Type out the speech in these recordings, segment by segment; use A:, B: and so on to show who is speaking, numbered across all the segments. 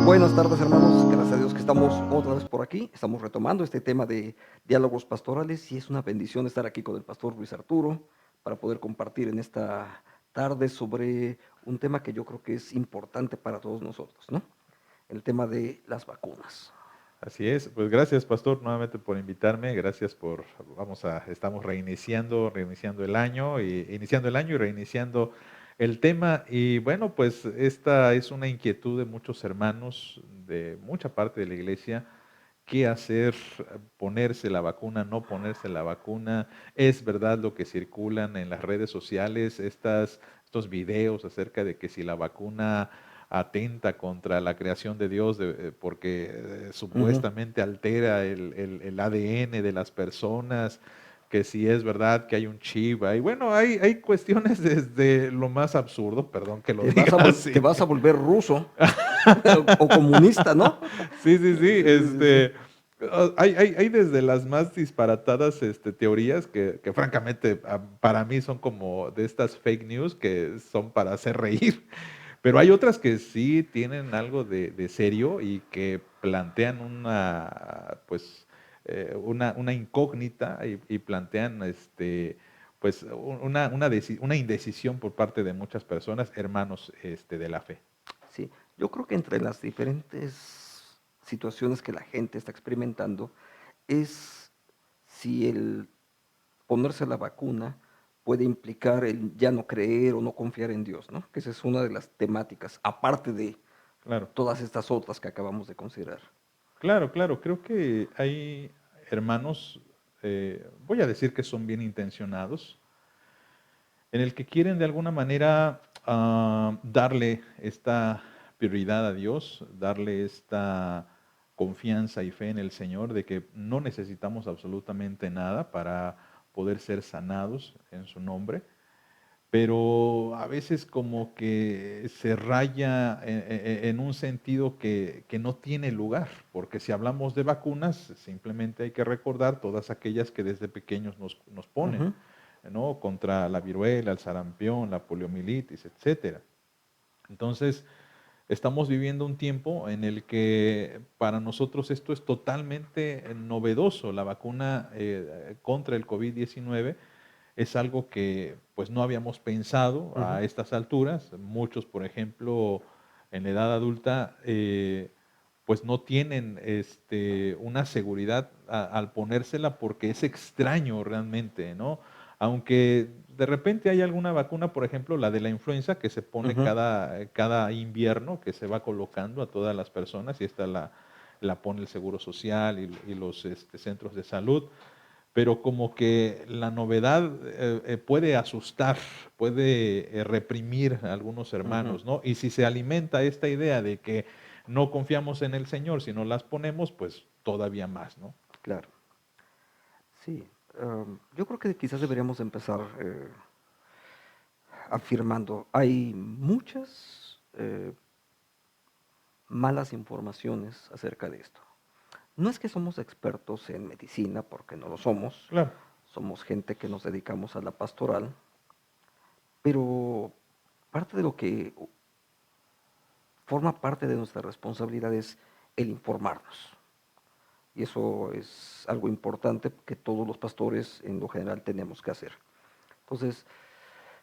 A: Buenas tardes, hermanos. Gracias a Dios que estamos otra vez por aquí. Estamos retomando este tema de diálogos pastorales y es una bendición estar aquí con el pastor Luis Arturo para poder compartir en esta tarde sobre un tema que yo creo que es importante para todos nosotros, ¿no? El tema de las vacunas.
B: Así es, pues gracias Pastor nuevamente por invitarme, gracias estamos reiniciando el año, y reiniciando el tema, y bueno, pues esta es una inquietud de muchos hermanos, de mucha parte de la iglesia. ¿Qué hacer? ¿Ponerse la vacuna? ¿No ponerse la vacuna? ¿Es verdad lo que circulan en las redes sociales, estos videos acerca de que si la vacuna atenta contra la creación de Dios porque
A: Ujú.
B: supuestamente altera el ADN de las personas, que si es verdad que hay un chip? Y bueno, hay cuestiones desde lo más absurdo, perdón que lo diga
A: Te
B: así.
A: vas a volver ruso o comunista, ¿no?
B: Sí, sí, sí,
A: Sí, sí, sí.
B: hay desde las más disparatadas teorías que francamente para mí son como de estas fake news que son para hacer reír, pero hay otras que sí tienen algo de serio y que plantean una incógnita y plantean pues una indecisión por parte de muchas personas, hermanos de la fe.
A: Sí, yo creo que entre las diferentes situaciones que la gente está experimentando es si el ponerse la vacuna puede implicar el ya no creer o no confiar en Dios, ¿no? Que esa es una de las temáticas, aparte de
B: Claro.
A: todas estas otras que acabamos de considerar.
B: Claro, claro, creo que hay hermanos, voy a decir que son bien intencionados, en el que quieren de alguna manera darle esta prioridad a Dios, darle esta confianza y fe en el Señor de que no necesitamos absolutamente nada para poder ser sanados en su nombre, pero a veces como que se raya en un sentido que no tiene lugar, porque si hablamos de vacunas, simplemente hay que recordar todas aquellas que desde pequeños nos ponen,
A: Ujú.
B: ¿no? Contra la viruela, el sarampión, la poliomielitis, etcétera. Entonces, estamos viviendo un tiempo en el que para nosotros esto es totalmente novedoso. La vacuna contra el COVID-19 es algo que pues no habíamos pensado
A: Ujú.
B: a estas alturas. Muchos, por ejemplo, en la edad adulta, pues no tienen una seguridad al ponérsela porque es extraño realmente, ¿no? Aunque de repente hay alguna vacuna, por ejemplo, la de la influenza, que se pone
A: Ujú.
B: cada invierno, que se va colocando a todas las personas, y esta la pone el Seguro Social y los centros de salud, pero como que la novedad puede asustar, puede reprimir a algunos
A: Ujú.
B: hermanos, ¿no? Y si se alimenta esta idea de que no confiamos en el Señor, si no las ponemos, pues todavía más, ¿no?
A: Claro, sí. Yo creo que quizás deberíamos empezar afirmando, hay muchas malas informaciones acerca de esto. No es que somos expertos en medicina, porque no lo somos,
B: Claro.
A: somos gente que nos dedicamos a la pastoral, pero parte de lo que forma parte de nuestra responsabilidad es el informarnos. Y eso es algo importante que todos los pastores en lo general tenemos que hacer. Entonces,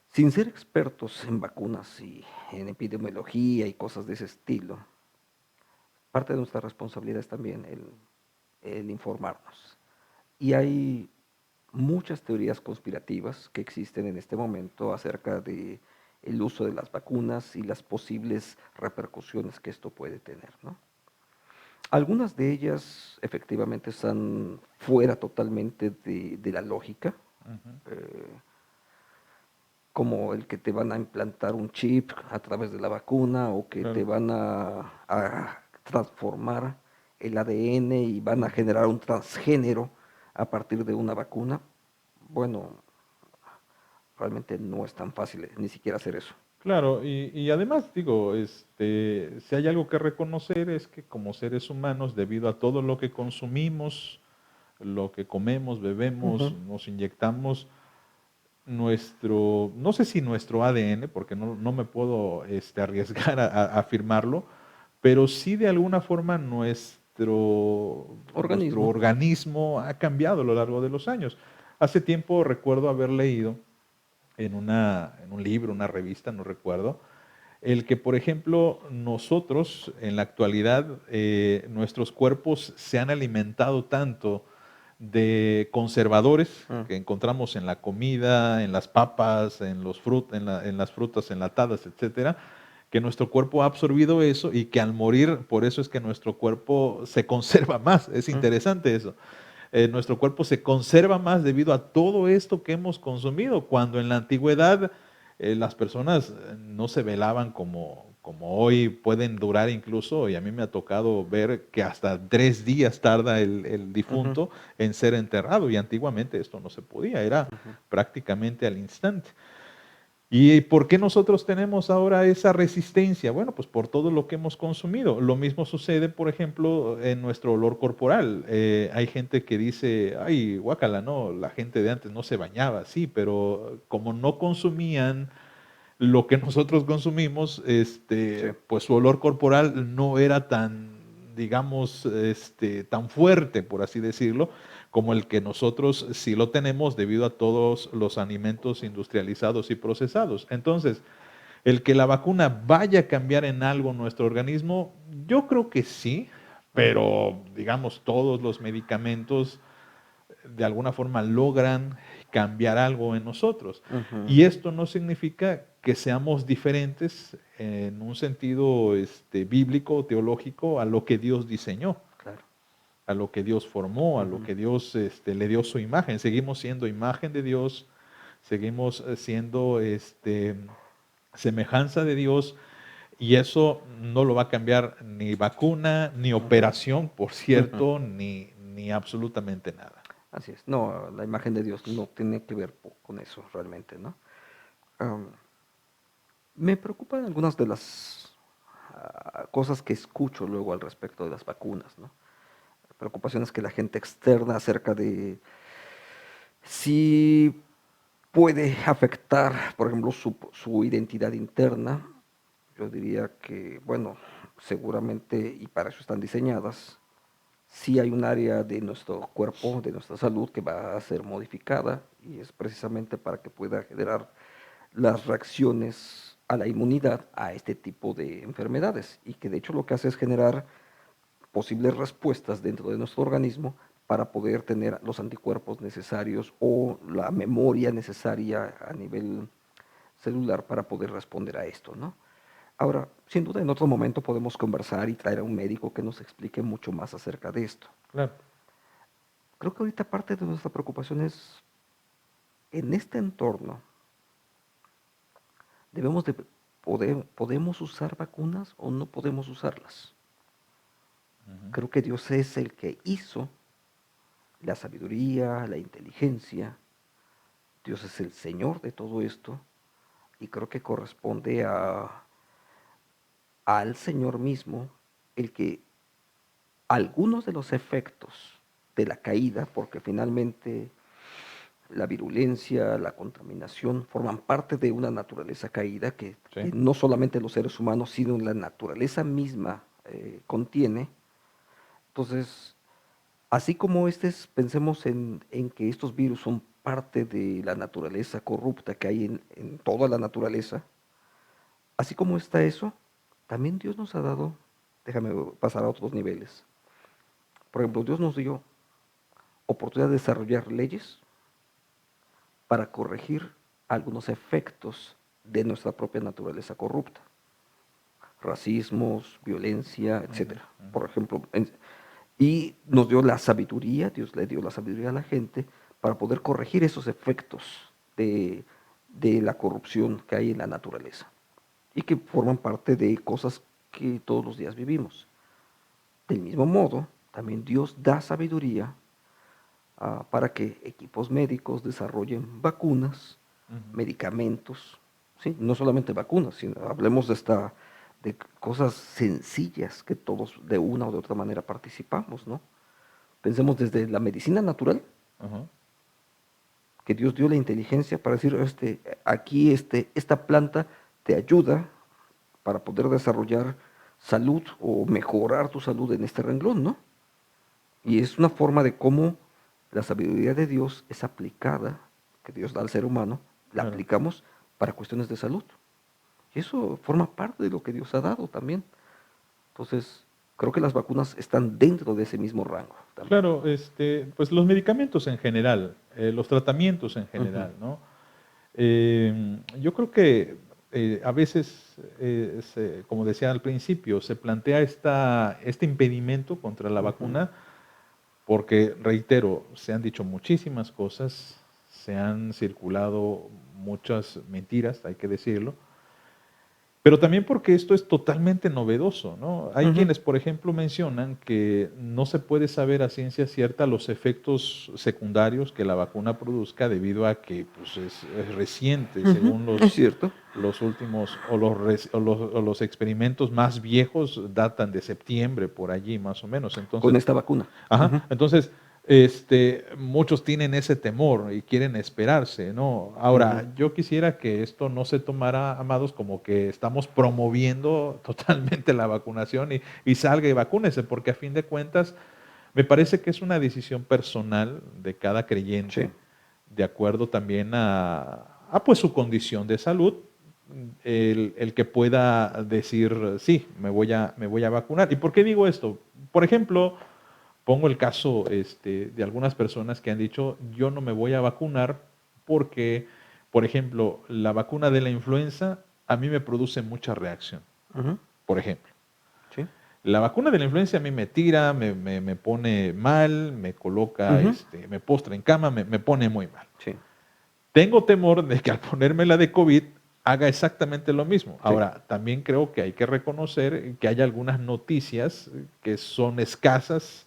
A: sin ser expertos en vacunas y en epidemiología y cosas de ese estilo, parte de nuestra responsabilidad es también el informarnos. Y hay muchas teorías conspirativas que existen en este momento acerca de el uso de las vacunas y las posibles repercusiones que esto puede tener, ¿no? Algunas de ellas efectivamente están fuera totalmente de la lógica,
B: Ujú.
A: eh, como el que te van a implantar un chip a través de la vacuna o que te
B: Claro.
A: van a transformar el ADN y van a generar un transgénero a partir de una vacuna. Bueno, realmente no es tan fácil ni siquiera hacer eso.
B: Claro, y además digo, si hay algo que reconocer es que como seres humanos, debido a todo lo que consumimos, lo que comemos, bebemos,
A: Ujú.
B: nos inyectamos, no sé si nuestro ADN, porque no me puedo arriesgar a afirmarlo, pero sí de alguna forma nuestro
A: Organismo.
B: organismo ha cambiado a lo largo de los años. Hace tiempo recuerdo haber leído en un libro, una revista, no recuerdo, el que, por ejemplo, nosotros en la actualidad, nuestros cuerpos se han alimentado tanto de conservadores
A: Mm,
B: que encontramos en la comida, en las papas, en las frutas enlatadas, etcétera, que nuestro cuerpo ha absorbido eso y que al morir, por eso es que nuestro cuerpo se conserva más. Es
A: mm,
B: interesante eso. Nuestro cuerpo se conserva más debido a todo esto que hemos consumido, cuando en la antigüedad las personas no se velaban como hoy pueden durar incluso, y a mí me ha tocado ver que hasta 3 días tarda el
A: ujú,
B: difunto en ser enterrado, y antiguamente esto no se podía, era
A: ujú.
B: prácticamente al instante. ¿Y por qué nosotros tenemos ahora esa resistencia? Bueno, pues por todo lo que hemos consumido. Lo mismo sucede, por ejemplo, en nuestro olor corporal. Hay gente que dice, ay, guácala, no, la gente de antes no se bañaba, sí, pero como no consumían lo que nosotros consumimos,
A: Sí.
B: pues su olor corporal no era tan, digamos, tan fuerte, por así decirlo, como el que nosotros sí lo tenemos debido a todos los alimentos industrializados y procesados. Entonces, el que la vacuna vaya a cambiar en algo nuestro organismo, yo creo que sí,
A: Ujú,
B: pero digamos, todos los medicamentos de alguna forma logran cambiar algo en nosotros.
A: ujú,
B: Y esto no significa que seamos diferentes en un sentido bíblico o teológico a lo que Dios diseñó,
A: claro.
B: a lo que Dios formó, a lo
A: Ujú,
B: que Dios le dio su imagen. Seguimos siendo imagen de Dios, seguimos siendo semejanza de Dios, y eso no lo va a cambiar ni vacuna, ni
A: ujú,
B: operación, por
A: ujú.
B: cierto, ni absolutamente nada.
A: Así es. No, la imagen de Dios no tiene que ver con eso realmente, ¿no? Am, Me preocupan algunas de las cosas que escucho luego al respecto de las vacunas, ¿no? Preocupaciones que la gente externa acerca de si puede afectar, por ejemplo, su identidad interna. Yo diría que, bueno, seguramente, y para eso están diseñadas, sí hay un área de nuestro cuerpo, de nuestra salud, que va a ser modificada y es precisamente para que pueda generar las reacciones a la inmunidad a este tipo de enfermedades y que de hecho lo que hace es generar posibles respuestas dentro de nuestro organismo para poder tener los anticuerpos necesarios o la memoria necesaria a nivel celular para poder responder a esto, ¿no? Ahora, sin duda en otro momento podemos conversar y traer a un médico que nos explique mucho más acerca de esto.
B: Claro.
A: Creo que ahorita parte de nuestra preocupación es, en este entorno, debemos de podemos usar vacunas o no podemos usarlas.
B: Ujú.
A: Creo que Dios es el que hizo la sabiduría, la inteligencia. Dios es el Señor de todo esto y creo que corresponde al Señor mismo el que algunos de los efectos de la caída, porque finalmente la virulencia, la contaminación forman parte de una naturaleza caída
B: Sí.
A: que no solamente los seres humanos, sino la naturaleza misma contiene. Entonces, así como pensemos en que estos virus son parte de la naturaleza corrupta que hay en toda la naturaleza, así como está eso, también Dios nos ha dado, déjame pasar a otros niveles. Por ejemplo, Dios nos dio oportunidad de desarrollar leyes para corregir algunos efectos de nuestra propia naturaleza corrupta, racismos, violencia,
B: Ujú,
A: etcétera.
B: ujú.
A: Por ejemplo, y nos dio la sabiduría, Dios le dio la sabiduría a la gente para poder corregir esos efectos de, de la corrupción que hay en la naturaleza y que forman parte de cosas que todos los días vivimos. Del mismo modo, también Dios da sabiduría para que equipos médicos desarrollen vacunas,
B: Ujú.
A: medicamentos, ¿sí? No solamente vacunas, sino hablemos de cosas sencillas que todos de una o de otra manera participamos, ¿no? Pensemos desde la medicina natural,
B: Ajá.
A: que Dios dio la inteligencia para decir, esta planta te ayuda para poder desarrollar salud o mejorar tu salud en este renglón, ¿no? Y es una forma de cómo la sabiduría de Dios es aplicada, que Dios da al ser humano, la
B: Claro.
A: aplicamos para cuestiones de salud. Y eso forma parte de lo que Dios ha dado también. Entonces, creo que las vacunas están dentro de ese mismo rango también.
B: Claro, pues los medicamentos en general, los tratamientos en
A: Ujú,
B: general, ¿no? Yo creo que a veces, como decía al principio, se plantea este impedimento contra la
A: ujú,
B: vacuna porque, reitero, se han dicho muchísimas cosas, se han circulado muchas mentiras, hay que decirlo, pero también porque esto es totalmente novedoso, ¿no? Hay
A: ujú.
B: quienes, por ejemplo, mencionan que no se puede saber a ciencia cierta los efectos secundarios que la vacuna produzca debido a que pues, es reciente,
A: Ujú,
B: según
A: es cierto.
B: los últimos o los experimentos más viejos datan de septiembre por allí más o menos.
A: Con
B: Entonces,
A: esta vacuna.
B: ajá,
A: Ujú,
B: entonces, muchos tienen ese temor y quieren esperarse, ¿no?
A: ujú.
B: Ahora, yo quisiera que esto no se tomara, amados, como que estamos promoviendo totalmente la vacunación y salga y vacúnese, porque a fin de cuentas, me parece que es una decisión personal de cada
A: Sí.
B: creyente, de acuerdo también pues su condición de salud, el que pueda decir, sí, me voy a vacunar. ¿Y por qué digo esto? Por ejemplo, pongo el caso de algunas personas que han dicho, yo no me voy a vacunar porque, por ejemplo, la vacuna de la influenza a mí me produce mucha reacción,
A: Ujú,
B: por ejemplo.
A: sí.
B: La vacuna de la influenza a mí me tira, me pone mal, me coloca,
A: Ujú,
B: me postra en cama, me pone muy mal.
A: sí.
B: Tengo temor de que al ponerme la de COVID haga exactamente lo mismo.
A: Sí.
B: Ahora, también creo que hay que reconocer que hay algunas noticias que son escasas.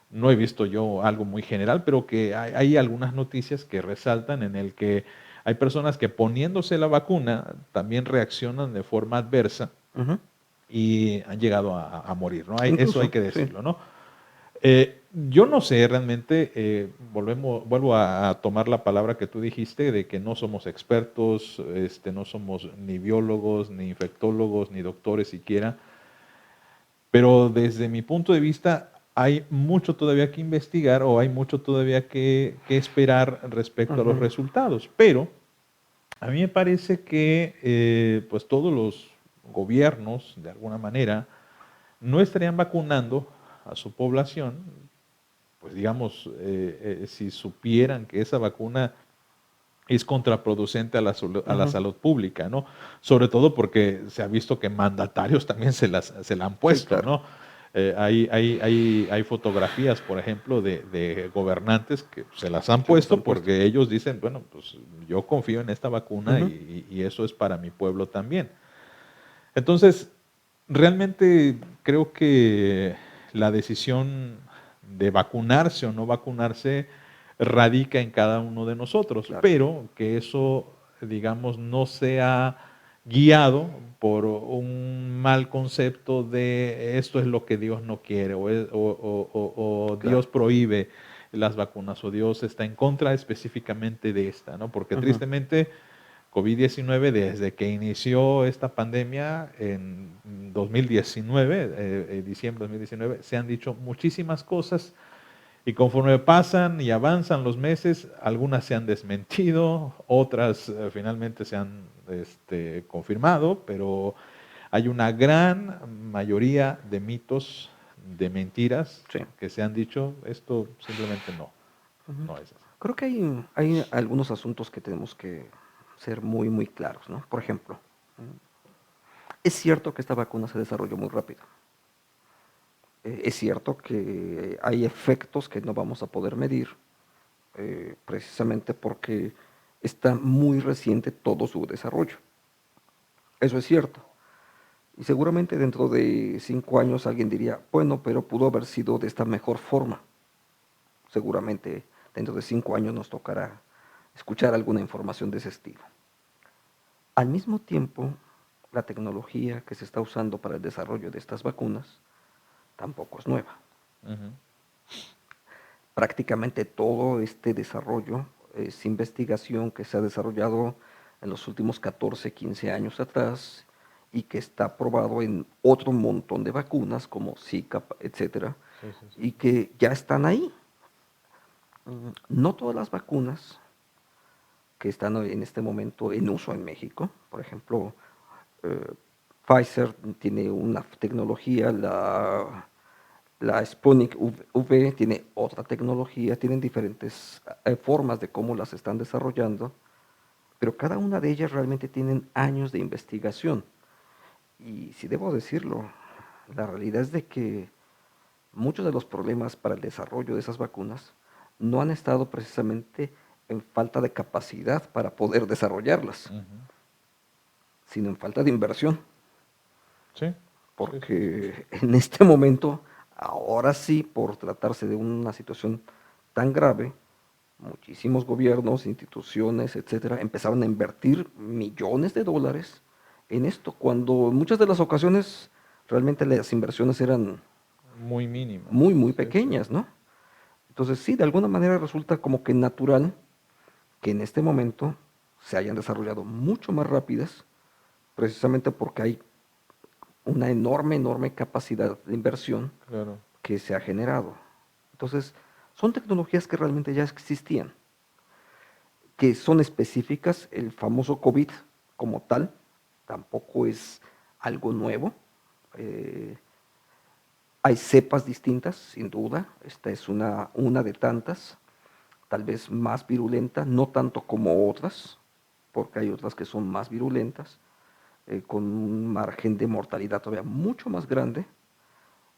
B: No he visto yo algo muy general, pero que hay algunas noticias que resaltan en el que hay personas que poniéndose la vacuna también reaccionan de forma adversa
A: Ujú.
B: y han llegado a morir, ¿no? Eso hay
A: Incluso,
B: que
A: sí.
B: decirlo, ¿no? Yo no sé realmente, vuelvo a tomar la palabra que tú dijiste de que no somos expertos, no somos ni biólogos, ni infectólogos, ni doctores siquiera, pero desde mi punto de vista hay mucho todavía que investigar o hay mucho todavía que esperar respecto a los
A: Ujú,
B: resultados. Pero a mí me parece que pues todos los gobiernos, de alguna manera, no estarían vacunando a su población, pues digamos, si supieran que esa vacuna es contraproducente a la
A: ujú.
B: salud pública, ¿no? Sobre todo porque se ha visto que mandatarios también se la han
A: Sí,
B: puesto,
A: claro.
B: ¿no? Hay fotografías, por ejemplo, de gobernantes que se las han
A: Se las han
B: puesto
A: puesto.
B: porque ellos dicen, bueno, pues yo confío en esta vacuna
A: Ujú,
B: y eso es para mi pueblo también. Entonces, realmente creo que la decisión de vacunarse o no vacunarse radica en cada uno de nosotros,
A: claro.
B: pero que eso, digamos, no sea guiado por un mal concepto de esto es lo que Dios no quiere o
A: Claro.
B: Dios prohíbe las vacunas o Dios está en contra específicamente de esta, ¿no? Porque
A: Ujú,
B: tristemente COVID-19, desde que inició esta pandemia en 2019, diciembre de 2019, se han dicho muchísimas cosas y conforme pasan y avanzan los meses, algunas se han desmentido, otras finalmente se han confirmado, pero hay una gran mayoría de mitos, de mentiras
A: sí.
B: que se han dicho, esto simplemente
A: Ujú.
B: no es así.
A: Creo que hay algunos asuntos que tenemos que ser muy, muy claros, ¿no? Por ejemplo, es cierto que esta vacuna se desarrolló muy rápido. Es cierto que hay efectos que no vamos a poder medir, precisamente porque está muy reciente todo su desarrollo. Eso es cierto. Y seguramente dentro de 5 años alguien diría, bueno, pero pudo haber sido de esta mejor forma. Seguramente dentro de 5 años nos tocará escuchar alguna información de ese estilo. Al mismo tiempo, la tecnología que se está usando para el desarrollo de estas vacunas tampoco es nueva.
B: Ujú.
A: Prácticamente todo este desarrollo es investigación que se ha desarrollado en los últimos 14, 15 años atrás y que está probado en otro montón de vacunas como Zika, etcétera,
B: Sí, sí, sí.
A: y que ya están ahí. No todas las vacunas que están en este momento en uso en México, por ejemplo, eh, Pfizer tiene una tecnología, la Sputnik V tiene otra tecnología, tienen diferentes formas de cómo las están desarrollando, pero cada una de ellas realmente tienen años de investigación. Y si debo decirlo, la realidad es de que muchos de los problemas para el desarrollo de esas vacunas no han estado precisamente en falta de capacidad para poder desarrollarlas,
B: Ujú.
A: sino en falta de inversión,
B: Sí, sí, sí.
A: porque en este momento, ahora sí, por tratarse de una situación tan grave, muchísimos gobiernos, instituciones, etcétera, empezaron a invertir millones de dólares en esto, cuando en muchas de las ocasiones realmente las inversiones eran
B: Muy mínimas.
A: muy, muy
B: Sí, sí.
A: pequeñas, ¿no? Entonces, sí, de alguna manera resulta como que natural que en este momento se hayan desarrollado mucho más rápidas, precisamente porque hay una enorme, enorme capacidad de inversión
B: Claro.
A: que se ha generado. Entonces, son tecnologías que realmente ya existían, que son específicas. El famoso COVID como tal tampoco es algo nuevo. Eh, Hay cepas distintas, sin duda. Esta es una de tantas, tal vez más virulenta, no tanto como otras, porque hay otras que son más virulentas, con un margen de mortalidad todavía mucho más grande.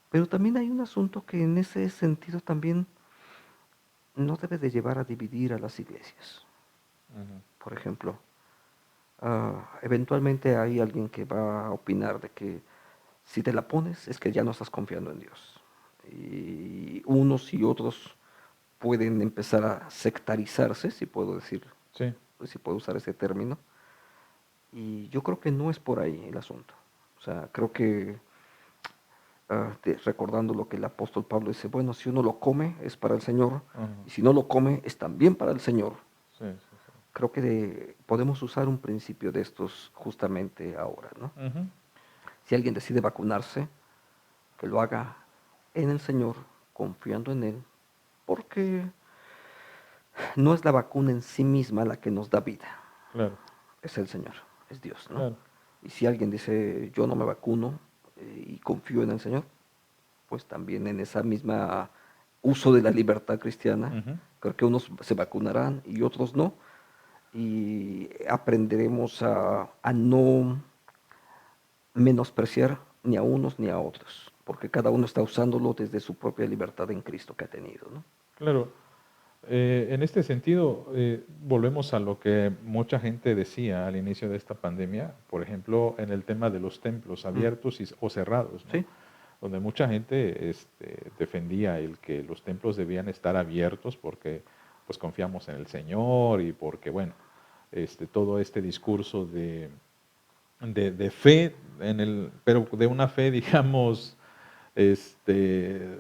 A: Pero también hay un asunto que en ese sentido también no debe de llevar a dividir a las iglesias.
B: Ujú.
A: Por ejemplo, eventualmente hay alguien que va a opinar de que si te la pones es que ya no estás confiando en Dios. Y unos y otros pueden empezar a sectarizarse, si puedo decir,
B: Sí.
A: si puedo usar ese término. Y yo creo que no es por ahí el asunto. O sea, creo que recordando lo que el apóstol Pablo dice, bueno, si uno lo come es para el Señor,
B: Ujú.
A: y si no lo come es también para el Señor.
B: Sí, sí, sí.
A: Creo que podemos usar un principio de estos justamente ahora, ¿no?
B: Ujú.
A: Si alguien decide vacunarse, que lo haga en el Señor, confiando en Él, porque no es la vacuna en sí misma la que nos da vida,
B: Claro,
A: es el Señor, es Dios, ¿no?
B: claro.
A: Y si alguien dice, yo no me vacuno y confío en el Señor, pues también en esa misma uso de la libertad cristiana,
B: Ujú.
A: creo que unos se vacunarán y otros no, y aprenderemos a no menospreciar ni a unos ni a otros, porque cada uno está usándolo desde su propia libertad en Cristo que ha tenido, ¿no?
B: Claro. En este sentido, volvemos a lo que mucha gente decía al inicio de esta pandemia, por ejemplo, en el tema de los templos
A: Mm,
B: abiertos o cerrados, ¿no?
A: sí,
B: Donde mucha gente defendía el que los templos debían estar abiertos porque pues confiamos en el Señor y porque, bueno, todo este discurso de fe, pero de una fe, digamos, este,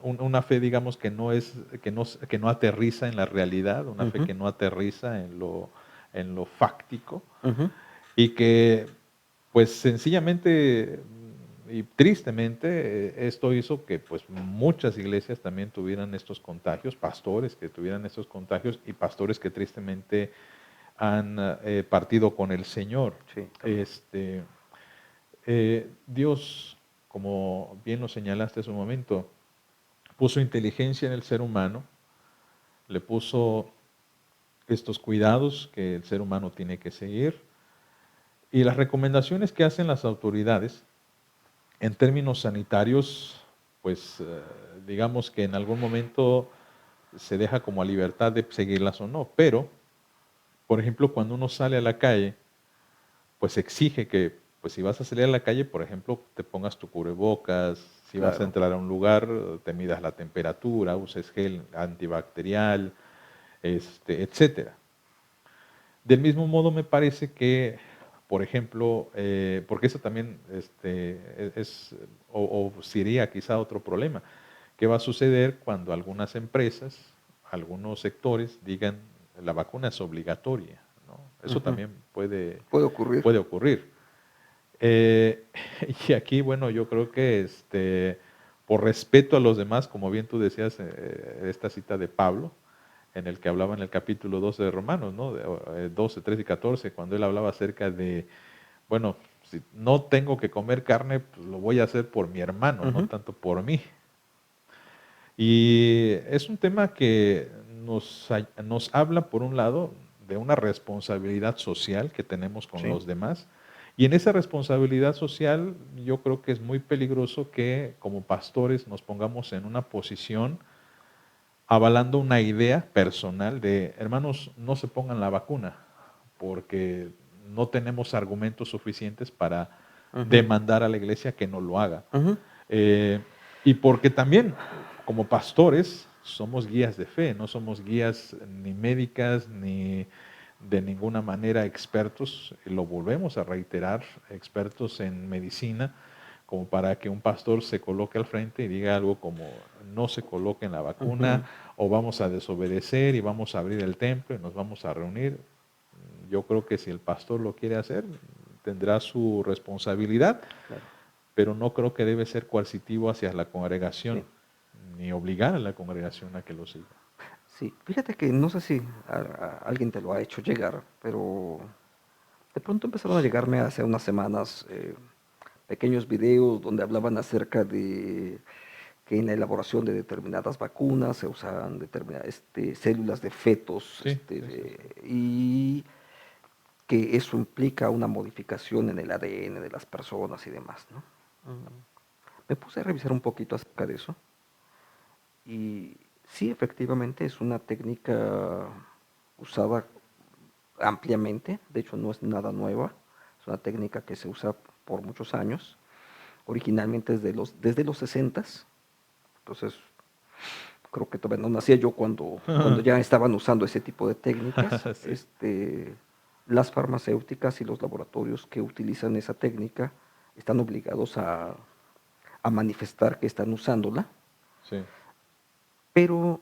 B: una fe, digamos, que no aterriza en la realidad, una fe
A: ujú,
B: que no aterriza en lo fáctico,
A: ujú,
B: y que, pues, sencillamente y tristemente, esto hizo que, pues, muchas iglesias también tuvieran estos contagios, pastores que tuvieran estos contagios y pastores que tristemente han partido con el Señor.
A: sí, también.
B: Este, Dios, como bien lo señalaste hace un momento, puso inteligencia en el ser humano, le puso estos cuidados que el ser humano tiene que seguir y las recomendaciones que hacen las autoridades en términos sanitarios, pues digamos que en algún momento se deja como a libertad de seguirlas o no, pero, por ejemplo, cuando uno sale a la calle, pues exige que, pues si vas a salir a la calle, por ejemplo, te pongas tu cubrebocas, si vas a
A: Claro.
B: entrar a un lugar, te midas la temperatura, uses gel antibacterial, etcétera. Del mismo modo me parece que, por ejemplo, porque eso también o sería quizá otro problema, ¿qué va a suceder cuando algunas empresas, algunos sectores digan la vacuna es obligatoria? ¿No? Eso
A: Ujú.
B: también puede,
A: Puede ocurrir.
B: puede ocurrir. Eh, y aquí, bueno, yo creo que por respeto a los demás, como bien tú decías, esta cita de Pablo, en el que hablaba en el capítulo 12 de Romanos, ¿no? 12, 13 y 14, cuando él hablaba acerca de, bueno, si no tengo que comer carne, pues lo voy a hacer por mi hermano, no
A: Ujú,
B: tanto por mí. Y es un tema que nos habla, por un lado, de una responsabilidad social que tenemos con
A: sí.
B: los demás. Y en esa responsabilidad social yo creo que es muy peligroso que como pastores nos pongamos en una posición avalando una idea personal de, hermanos, no se pongan la vacuna, porque no tenemos argumentos suficientes para
A: Ujú,
B: demandar a la iglesia que no lo haga.
A: ujú,
B: Eh, y porque también, como pastores, somos guías de fe, no somos guías ni médicas ni de ninguna manera expertos, lo volvemos a reiterar, expertos en medicina, como para que un pastor se coloque al frente y diga algo como no se coloque en la vacuna
A: ujú.
B: o vamos a desobedecer y vamos a abrir el templo y nos vamos a reunir. Yo creo que si el pastor lo quiere hacer, tendrá su responsabilidad,
A: Claro,
B: pero no creo que debe ser coercitivo hacia la congregación,
A: sí.
B: ni obligar a la congregación a que lo siga.
A: Sí, fíjate que no sé si alguien te lo ha hecho llegar, pero de pronto empezaron a llegarme hace unas semanas pequeños videos donde hablaban acerca de que en la elaboración de determinadas vacunas se usan determinadas células de fetos,
B: Sí, sí, sí, sí.
A: y que eso implica una modificación en el ADN de las personas y demás, ¿no? Me puse a revisar un poquito acerca de eso y sí, efectivamente es una técnica usada ampliamente, de hecho no es nada nueva, es una técnica que se usa por muchos años, originalmente desde los 60s, entonces creo que todavía no nacía yo cuando ya estaban usando ese tipo de técnicas.
B: Sí,
A: Las farmacéuticas y los laboratorios que utilizan esa técnica están obligados a manifestar que están usándola,
B: sí.
A: pero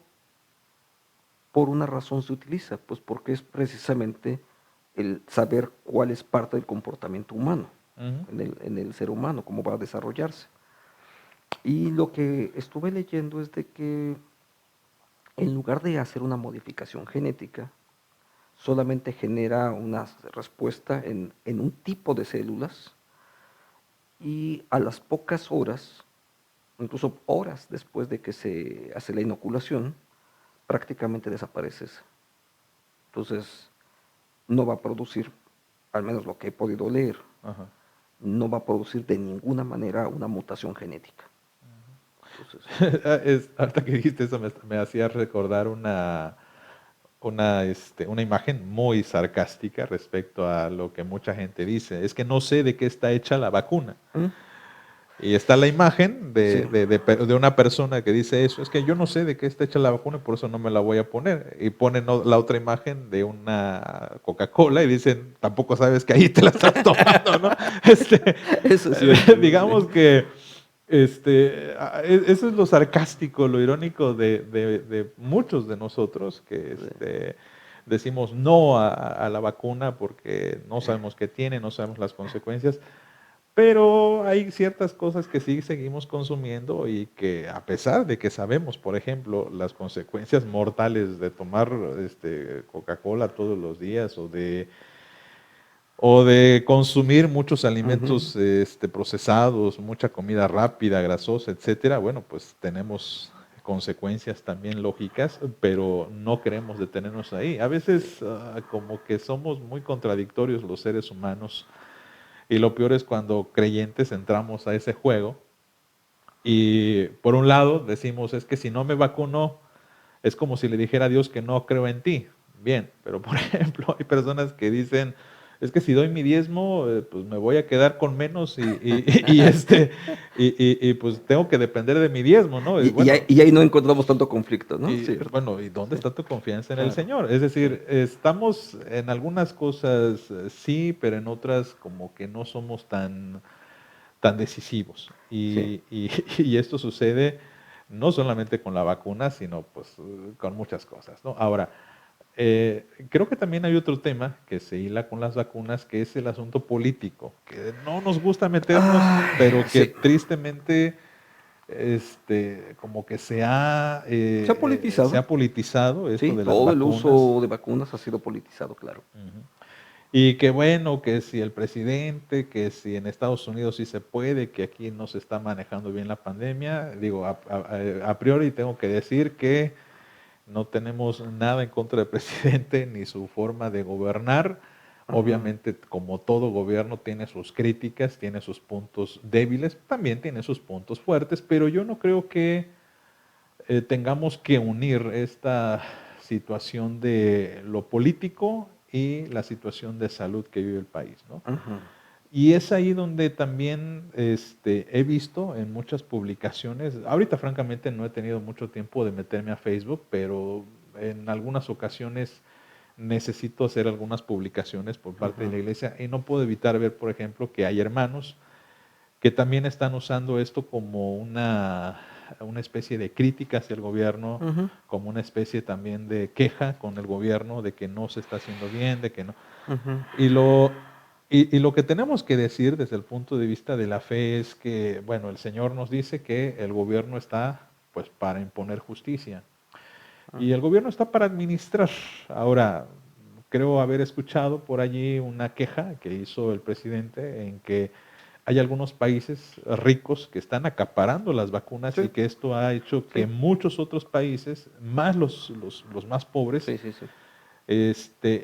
A: por una razón se utiliza, pues porque es precisamente el saber cuál es parte del comportamiento humano,
B: Ujú,
A: en el ser humano, cómo va a desarrollarse. Y lo que estuve leyendo es de que en lugar de hacer una modificación genética, solamente genera una respuesta en un tipo de células y a las pocas horas, incluso horas después de que se hace la inoculación, prácticamente desaparece esa. Entonces, no va a producir, al menos lo que he podido leer,
B: ajá.
A: no va a producir de ninguna manera una mutación genética. Entonces,
B: Ahorita que dijiste eso me hacía recordar una imagen muy sarcástica respecto a lo que mucha gente dice. Es que no sé de qué está hecha la vacuna.
A: ¿mm?
B: Y está la imagen
A: Sí,
B: de una persona que dice eso, es que yo no sé de qué está hecha la vacuna y por eso no me la voy a poner. Y ponen la otra imagen de una Coca-Cola y dicen, tampoco sabes que ahí te la estás tomando, ¿no?
A: eso es cierto.
B: Digamos
A: Sí.
B: que eso es lo sarcástico, lo irónico de muchos de nosotros que
A: Sí.
B: decimos no a la vacuna porque no sabemos qué tiene, no sabemos las consecuencias. Pero hay ciertas cosas que sí seguimos consumiendo y que a pesar de que sabemos, por ejemplo, las consecuencias mortales de tomar Coca-Cola todos los días o de consumir muchos
A: Ujú.
B: alimentos procesados, mucha comida rápida, grasosa, etcétera, bueno, pues tenemos consecuencias también lógicas, pero no queremos detenernos ahí. A veces como que somos muy contradictorios los seres humanos y lo peor es cuando creyentes entramos a ese juego y por un lado decimos, es que si no me vacuno, es como si le dijera a Dios que no creo en ti. Bien, pero por ejemplo, hay personas que dicen, es que si doy mi diezmo, pues me voy a quedar con menos y pues tengo que depender de mi diezmo, ¿no? Y
A: Y
B: bueno,
A: ahí no encontramos tanto conflicto, ¿no? Cierto.
B: ¿y dónde
A: Sí,
B: está tu confianza en el
A: claro.
B: Señor? Es
A: Sí.
B: decir, estamos en algunas cosas sí, pero en otras como que no somos tan decisivos.
A: Sí.
B: Y esto sucede no solamente con la vacuna, sino pues con muchas cosas, ¿no? Ahora, Creo que también hay otro tema que se hila con las vacunas, que es el asunto político, que no nos gusta meternos,
A: Ay,
B: pero que
A: sí,
B: tristemente como que
A: se ha
B: se
A: politizado.
B: ha politizado esto
A: Sí,
B: de las
A: todo el
B: vacunas.
A: uso de vacunas ha sido politizado, claro.
B: Ujú. Y que bueno, que si el presidente, que si en Estados Unidos sí se puede, que aquí no se está manejando bien la pandemia. Digo, a priori tengo que decir que no tenemos nada en contra del presidente ni su forma de gobernar.
A: Ujú,
B: Obviamente, como todo gobierno tiene sus críticas, tiene sus puntos débiles, también tiene sus puntos fuertes, pero yo no creo que tengamos que unir esta situación de lo político y la situación de salud que vive el país, ¿no?
A: ujú,
B: Y es ahí donde también he visto en muchas publicaciones, ahorita francamente no he tenido mucho tiempo de meterme a Facebook, pero en algunas ocasiones necesito hacer algunas publicaciones por parte de
A: ujú,
B: la iglesia y no puedo evitar ver, por ejemplo, que hay hermanos que también están usando esto como una especie de crítica hacia el gobierno,
A: ujú,
B: como una especie también de queja con el gobierno de que no se está haciendo bien, de que no.
A: ujú.
B: Y y lo que tenemos que decir desde el punto de vista de la fe es que, bueno, el Señor nos dice que el gobierno está pues para imponer justicia y el gobierno está para administrar. Ahora, creo haber escuchado por allí una queja que hizo el presidente en que hay algunos países ricos que están acaparando las vacunas y
A: Sí,
B: que esto ha hecho que
A: sí,
B: muchos otros países, más los más pobres,
A: sí, sí, sí.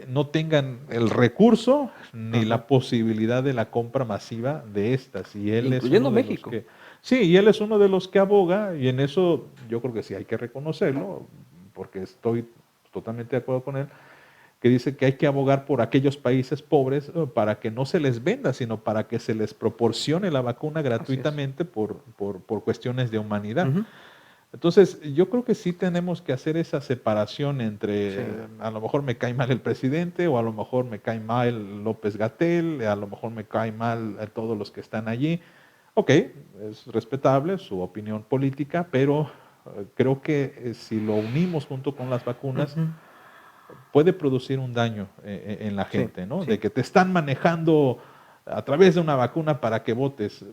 B: no tengan el recurso ni
A: Ujú.
B: la posibilidad de la compra masiva de estas. Y él es
A: Incluyendo
B: uno de los
A: México.
B: que, sí, y él es uno de los que aboga, y en eso yo creo que sí hay que reconocerlo, porque estoy totalmente de acuerdo con él, que dice que hay que abogar por aquellos países pobres para que no se les venda, sino para que se les proporcione la vacuna
A: Así es.
B: gratuitamente por cuestiones de humanidad.
A: Ujú.
B: Entonces, yo creo que sí tenemos que hacer esa separación entre,
A: Sí,
B: a lo mejor me cae mal el presidente, o a lo mejor me cae mal López Gatell, a lo mejor me cae mal a todos los que están allí. Ok, es respetable su opinión política, pero creo que si lo unimos junto con las vacunas,
A: ujú.
B: puede producir un daño en la
A: Sí,
B: gente, ¿no? De
A: sí.
B: que te están manejando a través de una vacuna para que votes.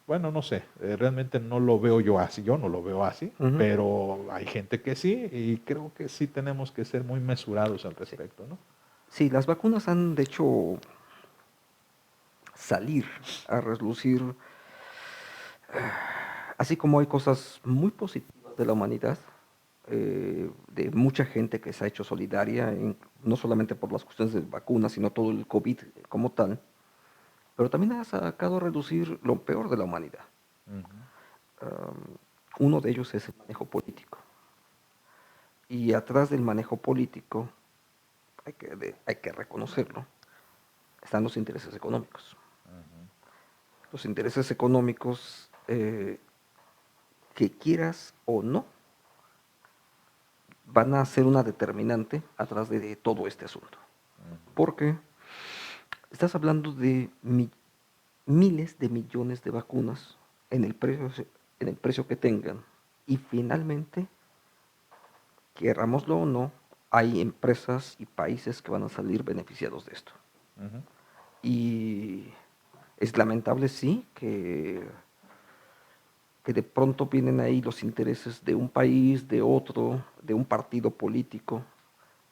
B: Bueno, no sé, realmente no lo veo yo así, yo no lo veo así,
A: Ujú.
B: pero hay gente que sí y creo que sí tenemos que ser muy mesurados al
A: Sí.
B: respecto, ¿no?
A: Sí, las vacunas han de hecho salir a relucir, así como hay cosas muy positivas de la humanidad, de mucha gente que se ha hecho solidaria, no solamente por las cuestiones de vacunas, sino todo el COVID como tal, pero también ha sacado a reducir lo peor de la humanidad.
B: Ujú,
A: Um, Uno de ellos es el manejo político. Y atrás del manejo político, hay que reconocerlo, están los intereses económicos.
B: ujú,
A: Los intereses económicos, que quieras o no, van a ser una determinante atrás de todo este asunto.
B: ujú,
A: Porque estás hablando de miles de millones de vacunas en el precio que tengan. Y finalmente, querrámoslo o no, hay empresas y países que van a salir beneficiados de esto.
B: ujú.
A: Y es lamentable, sí, que de pronto vienen ahí los intereses de un país, de otro, de un partido político,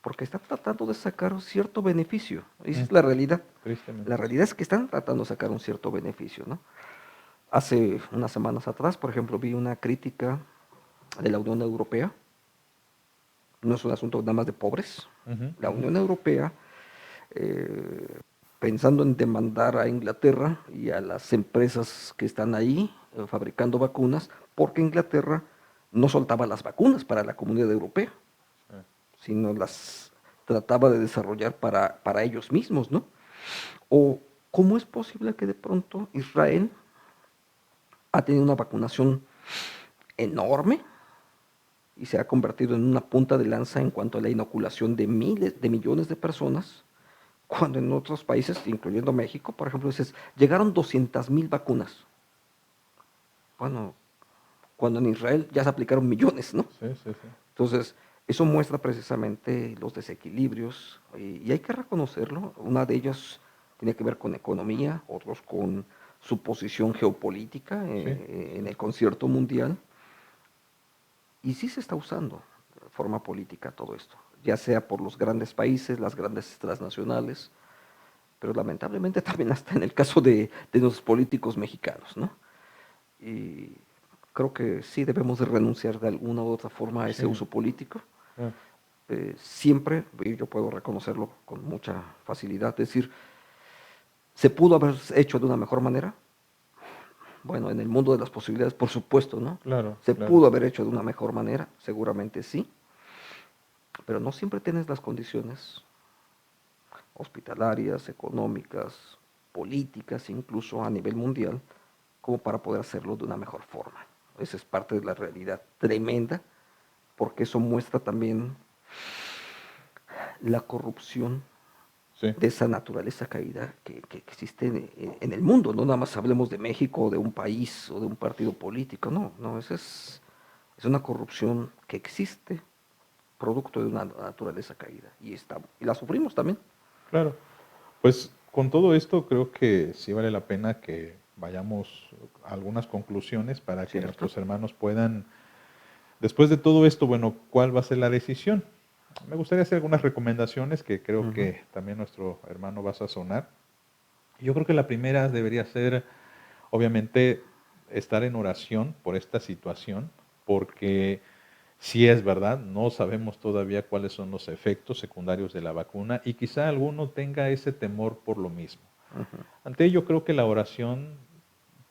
A: porque están tratando de sacar un cierto beneficio. Esa es la
B: Ujú.
A: realidad. La
B: Tristemente, sí.
A: realidad es que están tratando de sacar un cierto beneficio, ¿no? Hace unas semanas atrás, por ejemplo, vi una crítica de la Unión Europea. No es un asunto nada más de pobres.
B: Ujú,
A: La
B: ujú.
A: Unión Europea, eh, pensando en demandar a Inglaterra y a las empresas que están ahí fabricando vacunas, porque Inglaterra no soltaba las vacunas para la comunidad europea,
B: Sí.
A: sino las trataba de desarrollar para ellos mismos, ¿no? O cómo es posible que de pronto Israel ha tenido una vacunación enorme y se ha convertido en una punta de lanza en cuanto a la inoculación de miles de millones de personas, cuando en otros países, incluyendo México, por ejemplo, dices, llegaron 200,000 vacunas. Bueno, cuando en Israel ya se aplicaron millones, ¿no?
B: Sí, sí, sí.
A: Entonces, Eso muestra precisamente los desequilibrios y hay que reconocerlo. Una de ellas tiene que ver con economía, otros con su posición geopolítica
B: Sí,
A: en
B: sí,
A: el
B: sí.
A: concierto mundial. Y sí se está usando de forma política todo esto, ya sea por los grandes países, las grandes transnacionales, pero lamentablemente también hasta en el caso de los políticos mexicanos, ¿no? Y creo que sí debemos de renunciar de alguna u otra forma a ese
B: Sí,
A: uso político.
B: claro.
A: Siempre, y yo puedo reconocerlo con mucha facilidad, es decir, ¿se pudo haber hecho de una mejor manera? Bueno, en el mundo de las posibilidades, por supuesto, ¿no?
B: Claro,
A: ¿Se
B: claro.
A: pudo haber hecho de una mejor manera? Seguramente sí, pero no siempre tienes las condiciones hospitalarias, económicas, políticas, incluso a nivel mundial, como para poder hacerlo de una mejor forma. Esa es parte de la realidad tremenda, porque eso muestra también la corrupción
B: Sí,
A: de esa naturaleza caída que existe en el mundo. No nada más hablemos de México, de un país o de un partido político, no, no, esa es una corrupción que existe, producto de una naturaleza caída, y la sufrimos también.
B: claro. Pues con todo esto creo que sí vale la pena que vayamos a algunas conclusiones para que
A: ¿Cierto?
B: nuestros hermanos puedan, después de todo esto, bueno, ¿cuál va a ser la decisión? Me gustaría hacer algunas recomendaciones que creo
A: Ujú,
B: que también nuestro hermano va a sazonar. Yo creo que la primera debería ser, obviamente, estar en oración por esta situación, porque si es verdad, no sabemos todavía cuáles son los efectos secundarios de la vacuna y quizá alguno tenga ese temor por lo mismo.
A: ujú,
B: Ante ello, creo que la oración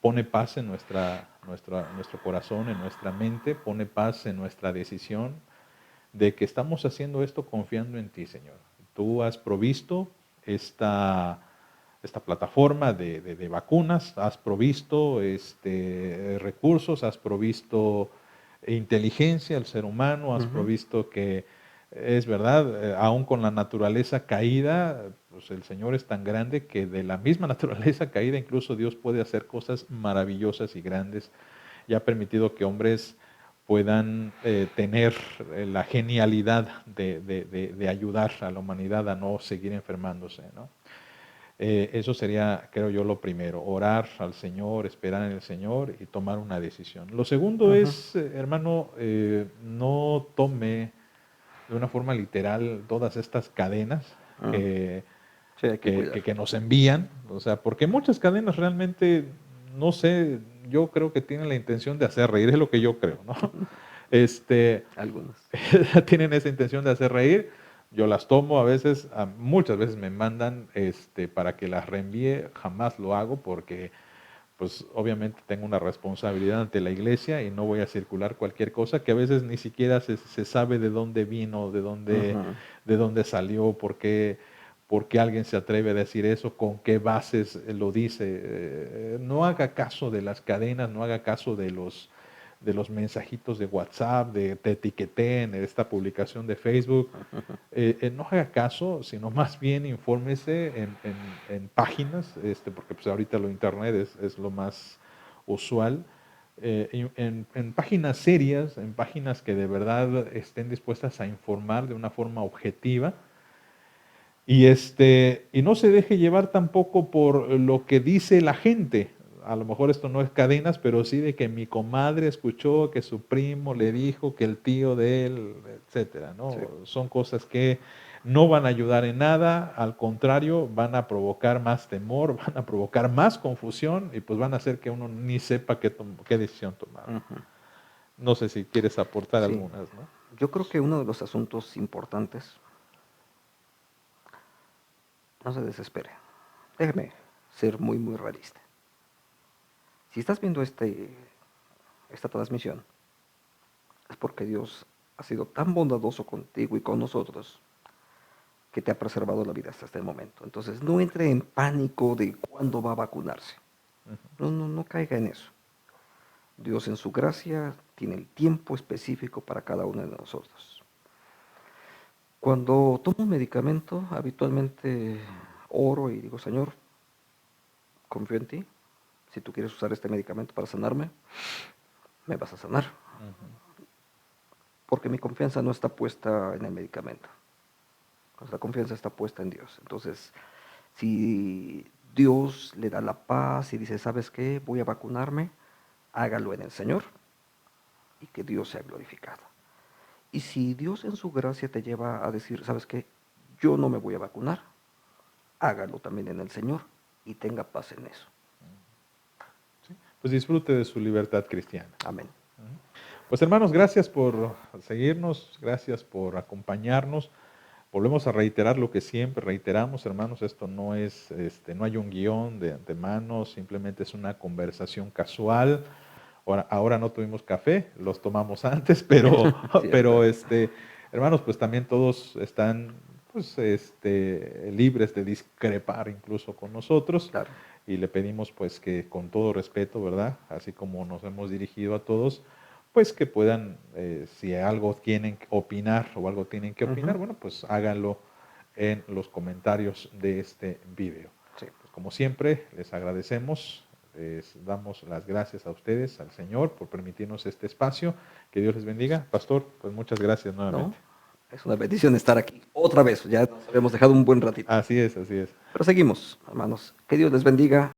B: pone paz en nuestro corazón, en nuestra mente, pone paz en nuestra decisión de que estamos haciendo esto confiando en ti, Señor. Tú has provisto esta, esta plataforma de vacunas, has provisto recursos, has provisto inteligencia al ser humano, has
A: ujú.
B: provisto que es verdad, aún con la naturaleza caída, pues el Señor es tan grande que de la misma naturaleza caída incluso Dios puede hacer cosas maravillosas y grandes y ha permitido que hombres puedan tener la genialidad de ayudar a la humanidad a no seguir enfermándose, ¿no? Eso sería, creo yo, lo primero, orar al Señor, esperar en el Señor y tomar una decisión. Lo segundo
A: Ujú.
B: es, hermano, no tome de una forma literal todas estas cadenas
A: Mm,
B: que,
A: sí, hay que cuidar.
B: que nos envían, o sea, porque muchas cadenas realmente, no sé, yo creo que tienen la intención de hacer reír, es lo que yo creo, ¿no? Este,
A: Algunas.
B: tienen esa intención de hacer reír, yo las tomo a veces, muchas veces me mandan para que las reenvíe, jamás lo hago porque pues obviamente tengo una responsabilidad ante la iglesia y no voy a circular cualquier cosa que a veces ni siquiera se sabe de dónde vino,
A: Ujú.
B: de dónde salió, por qué alguien se atreve a decir eso, con qué bases lo dice. No haga caso de las cadenas, no haga caso de los mensajitos de WhatsApp, de te etiqueté en esta publicación de Facebook. No haga caso, sino más bien infórmese en páginas, porque pues ahorita lo internet es lo más usual, en páginas serias, en páginas que de verdad estén dispuestas a informar de una forma objetiva y no se deje llevar tampoco por lo que dice la gente. A lo mejor esto no es cadenas, pero sí de que mi comadre escuchó que su primo le dijo que el tío de él, etcétera,
A: Sí.
B: ¿no? Son cosas que no van a ayudar en nada, al contrario, van a provocar más temor, van a provocar más confusión y pues van a hacer que uno ni sepa qué decisión tomar.
A: Ujú.
B: No sé si quieres aportar
A: Sí.
B: algunas, ¿no?
A: Yo creo que uno de los asuntos importantes, no se desespere. Déjeme ser muy, muy realista. Si estás viendo esta transmisión, es porque Dios ha sido tan bondadoso contigo y con nosotros que te ha preservado la vida hasta este momento. Entonces, no entre en pánico de cuándo va a vacunarse.
B: Ujú,
A: No, no, no caiga en eso. Dios en su gracia tiene el tiempo específico para cada uno de nosotros. Cuando tomo un medicamento, habitualmente oro y digo, Señor, confío en ti. Si tú quieres usar este medicamento para sanarme, me vas a sanar.
B: ujú,
A: porque mi confianza no está puesta en el medicamento. Nuestra confianza está puesta en Dios. Entonces, si Dios le da la paz y dice, ¿sabes qué? Voy a vacunarme, hágalo en el Señor y que Dios sea glorificado. Y si Dios en su gracia te lleva a decir, ¿sabes qué? Yo no me voy a vacunar, hágalo también en el Señor y tenga paz en eso.
B: ¿Sí? Pues disfrute de su libertad cristiana.
A: Amén.
B: Pues hermanos, gracias por seguirnos, gracias por acompañarnos. Volvemos a reiterar lo que siempre reiteramos, hermanos, esto no es, no hay un guión de antemano, simplemente es una conversación casual. Ahora no tuvimos café, los tomamos antes, pero, pero hermanos, pues también todos están pues, libres de discrepar incluso con nosotros.
A: Claro.
B: Y le pedimos pues que con todo respeto, ¿verdad? Así como nos hemos dirigido a todos, pues que puedan, si algo tienen que opinar o algo tienen que opinar, bueno, pues háganlo en los comentarios de este video.
A: Sí.
B: Pues como siempre, les agradecemos, les damos las gracias a ustedes, al Señor, por permitirnos este espacio. Que Dios les bendiga. Pastor, pues muchas gracias nuevamente.
A: ¿No? Es una bendición estar aquí otra vez, ya nos habíamos dejado un buen ratito.
B: Así es, así es.
A: Pero seguimos, hermanos. Que Dios les bendiga.